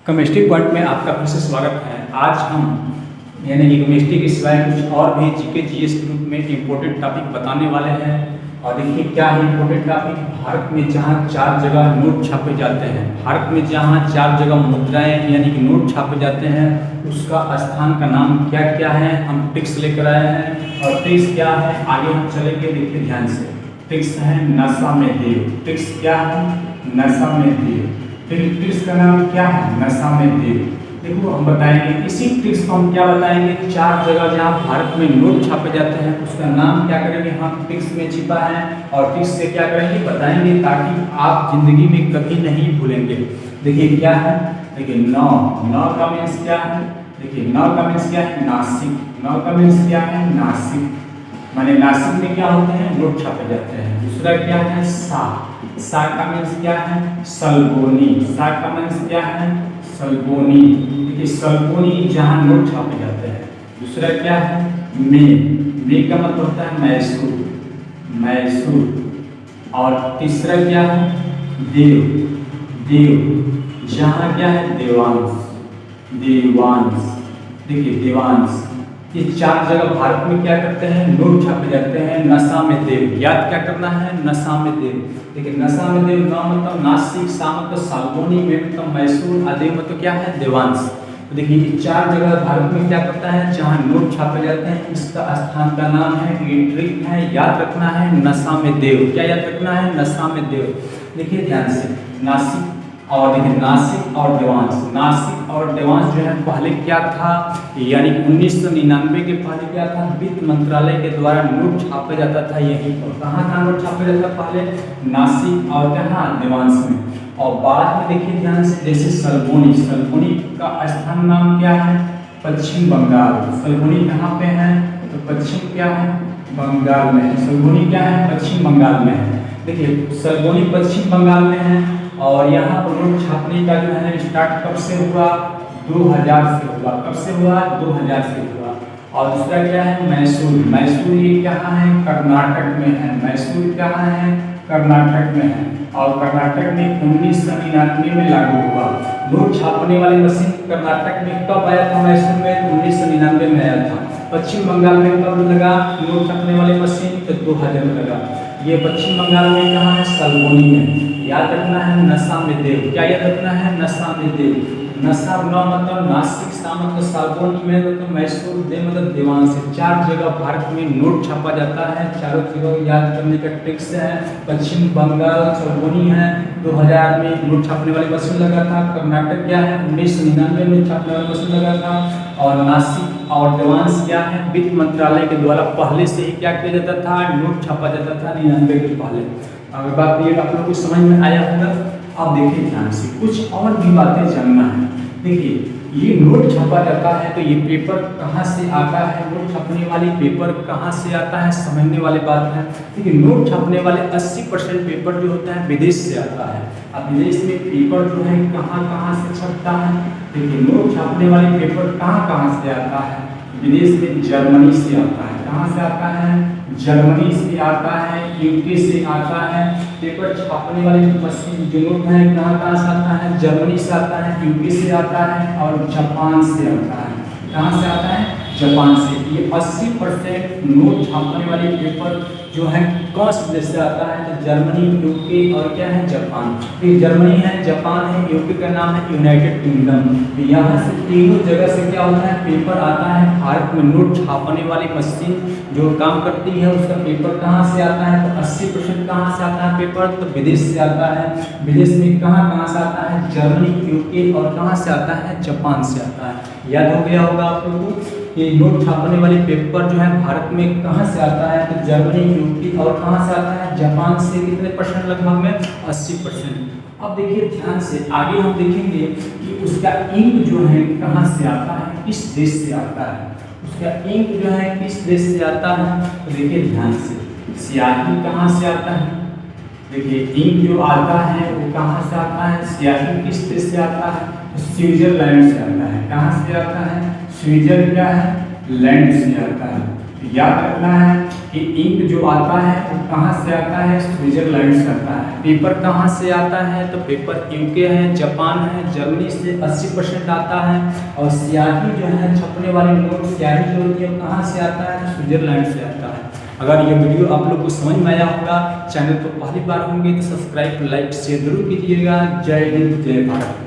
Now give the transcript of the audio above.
Chemistry point में आपका फिर से स्वागत है। आज हम यानी कि केमिस्ट्री के सिवाय कुछ और भी जीके जीएस के रूप में इम्पोर्टेंट टॉपिक बताने वाले हैं। और देखिए क्या है इम्पोर्टेंट टॉपिक। भारत में जहाँ 4 जगह नोट छापे जाते हैं, भारत में जहाँ 4 जगह मुद्राएं यानी कि नोट छापे जाते हैं, उसका स्थान का नाम क्या क्या है, हम ट्रिक्स लेकर आए हैं। और ट्रिक्स क्या है आगे हम चलेंगे, देखिए ध्यान से। ट्रिक्स है नशा में देव। ट्रिक्स क्या है? नशा में देव। ट्रिक्स का नाम क्या है? नशा में देव। देखो हम बताएंगे इसी ट्रिक्स को हम क्या बताएंगे, 4 जगह जहाँ भारत में नोट छापे जाते हैं उसका नाम क्या करेंगे हम, ट्रिक्स में छिपा है। और ट्रिक्स से क्या करेंगे बताएंगे, ताकि आप जिंदगी में कभी नहीं भूलेंगे। देखिए क्या है, देखिए नौ का मीन्स क्या है, देखिए नौ का मीन्स क्या है, नासिक। नौ का मीन्स क्या है, नासिक। माने नासिक में क्या होते हैं, नोट छापे जाते हैं। दूसरा क्या है, सा का मीन्स क्या है, सलबोनी। सा का मीन्स क्या है, सलबोनी। देखिए सलबोनी जहाँ नोट छापे जाते हैं। दूसरा क्या है, मे का मतलब होता है मैसूर। और तीसरा क्या है, देव जहाँ क्या है, देवांश। देखिए देवांश, ये 4 जगह भारत में क्या करते हैं, नोट छापे जाते हैं। नशा में देव, याद क्या करना है, नशा में देव। देखिए नशा में देव, नौ मतलब नासिक, सा मतलब सालबोनी, में मतलब मैसूर, अदेव मतलब क्या है, देवांश। तो देखिए ये 4 जगह भारत में क्या करता है, जहाँ नोट छापे जाते हैं, इसका स्थान का नाम है, ये ट्रिक है, याद रखना है, नशा में देव। क्या याद रखना है, नशा में देव। देखिए ध्यान से, नासिक और देखिए नासिक और देवांश। नासिक और देवांश जो है पहले क्या था, यानी 1999 के पहले क्या था, वित्त मंत्रालय के द्वारा नोट छापा जाता था। यहीं पर कहाँ का नोट छापा जाता था पहले, नासिक और कहाँ, देवांश में। और बाद में देखिए ध्यान से, जैसे सलबोनी का स्थान नाम क्या है, पश्चिम बंगाल। सलबोनी कहाँ पे है, तो पश्चिम क्या है, बंगाल में है। सलबोनी क्या है, पश्चिम बंगाल में है। देखिए सलबोनी पश्चिम बंगाल में है। और यहाँ पर नोट छापने का जो है स्टार्ट कब से हुआ, 2000 से हुआ। कब से हुआ, 2000 से हुआ। और दूसरा क्या है, मैसूर ये कहाँ है, कर्नाटक में है। मैसूर कहाँ है, कर्नाटक में है। और कर्नाटक में 1999 में लागू हुआ। नोट छापने वाली मशीन कर्नाटक में कब आया था, मैसूर में 1999 में आया था। पश्चिम बंगाल में कब लगा नोट छापने वाली मशीन, तो 2000 में लगा। ये पश्चिम बंगाल में कहाँ है, सलबोनी में। याद रखना है, नशा में देव। क्या याद रखना है, नशा में देव। नशा नौ मतलब नासिक, सा मतलब सालबोनी, में मतलब मैसूर, दे मतलब देवांश। 4 जगह भारत में नोट छापा जाता है। चारों जगह याद करने का ट्रिक्स है। पश्चिम बंगाल सलबोनी है, 2000 में नोट छापने वाली मशीन लगा था। कर्नाटक क्या है, 1999 में छापने वाली मशीन लगा था। और नासिक और देवांश क्या है, वित्त मंत्रालय के द्वारा पहले से ही क्या किया जाता था, नोट छापा जाता था 99 के पहले। अगर बात ये आप लोगों को समझ में आया होगा। अब देखिए ध्यान से, कुछ और भी बातें जानना है। देखिए ये नोट छापा जाता है तो ये पेपर कहाँ से आता है, नोट छापने वाली पेपर कहाँ से आता है, समझने वाली बात है। देखिए नोट छापने वाले 80% पेपर जो होता है विदेश से आता है। अब विदेश में पेपर जो है कहाँ से छपता है, देखिए नोट छापने वाले पेपर कहाँ से आता है, विदेश में जर्मनी से आता है। कहाँ से आता है, जर्मनी से आता है, यूके से आता है। पेपर छापने वाली मशीन जो नोट है कहाँ से आता है, जर्मनी से आता है, यूके से आता है और जापान से आता है। कहाँ से आता है, जापान से। ये 80% नोट छापने वाले पेपर जो है कौन से देश से आता है, तो जर्मनी, यूके और क्या है, जापान। ये जर्मनी है, जापान है, यूके का नाम है यूनाइटेड किंगडम। यहाँ से तीनों जगह से क्या होता है, पेपर आता है भारत में। नोट छापने वाली मशीन जो काम करती है उसका पेपर कहाँ से आता है, तो 80% कहाँ से आता है पेपर, तो विदेश से आता है। विदेश में कहाँ से आता है, जर्मनी, यूके और कहाँ से आता है, जापान से आता है। याद हो गया होगा आप लोगों को। ये नोट छापने वाले पेपर जो है भारत में कहाँ से आता है, तो जर्मनी, यूके और कहाँ से आता है, जापान से। कितने परसेंट, लगभग में 80%। अब देखिए ध्यान से, आगे हम देखेंगे कि उसका इंक जो है कहाँ से आता है, किस देश से आता है। उसका इंक जो है किस देश से आता है, तो देखिए ध्यान से, स्याही कहाँ से आता है। देखिए इंक जो आता है वो कहाँ से आता है, स्याही किस देश से आता है, तो स्विट्जरलैंड से आता है। कहाँ से आता है, स्विट्जर क्या है, लैंड से आता है। याद रखना है कि इंक जो आता है वो कहाँ से आता है, स्विट्जरलैंड से आता है। पेपर कहाँ से आता है, तो पेपर यूके है, जापान है, जर्मनी से 80% आता है। और स्याही जो है छपने वाली नोट स्याही जो होती है वो कहाँ से आता है, तो स्विट्जरलैंड से आता है। अगर ये वीडियो आप लोग को समझ में आया होगा, चैनल पर पहली बार होंगे तो सब्सक्राइब लाइक शेयर जरूर कीजिएगा। जय हिंद जय भारत।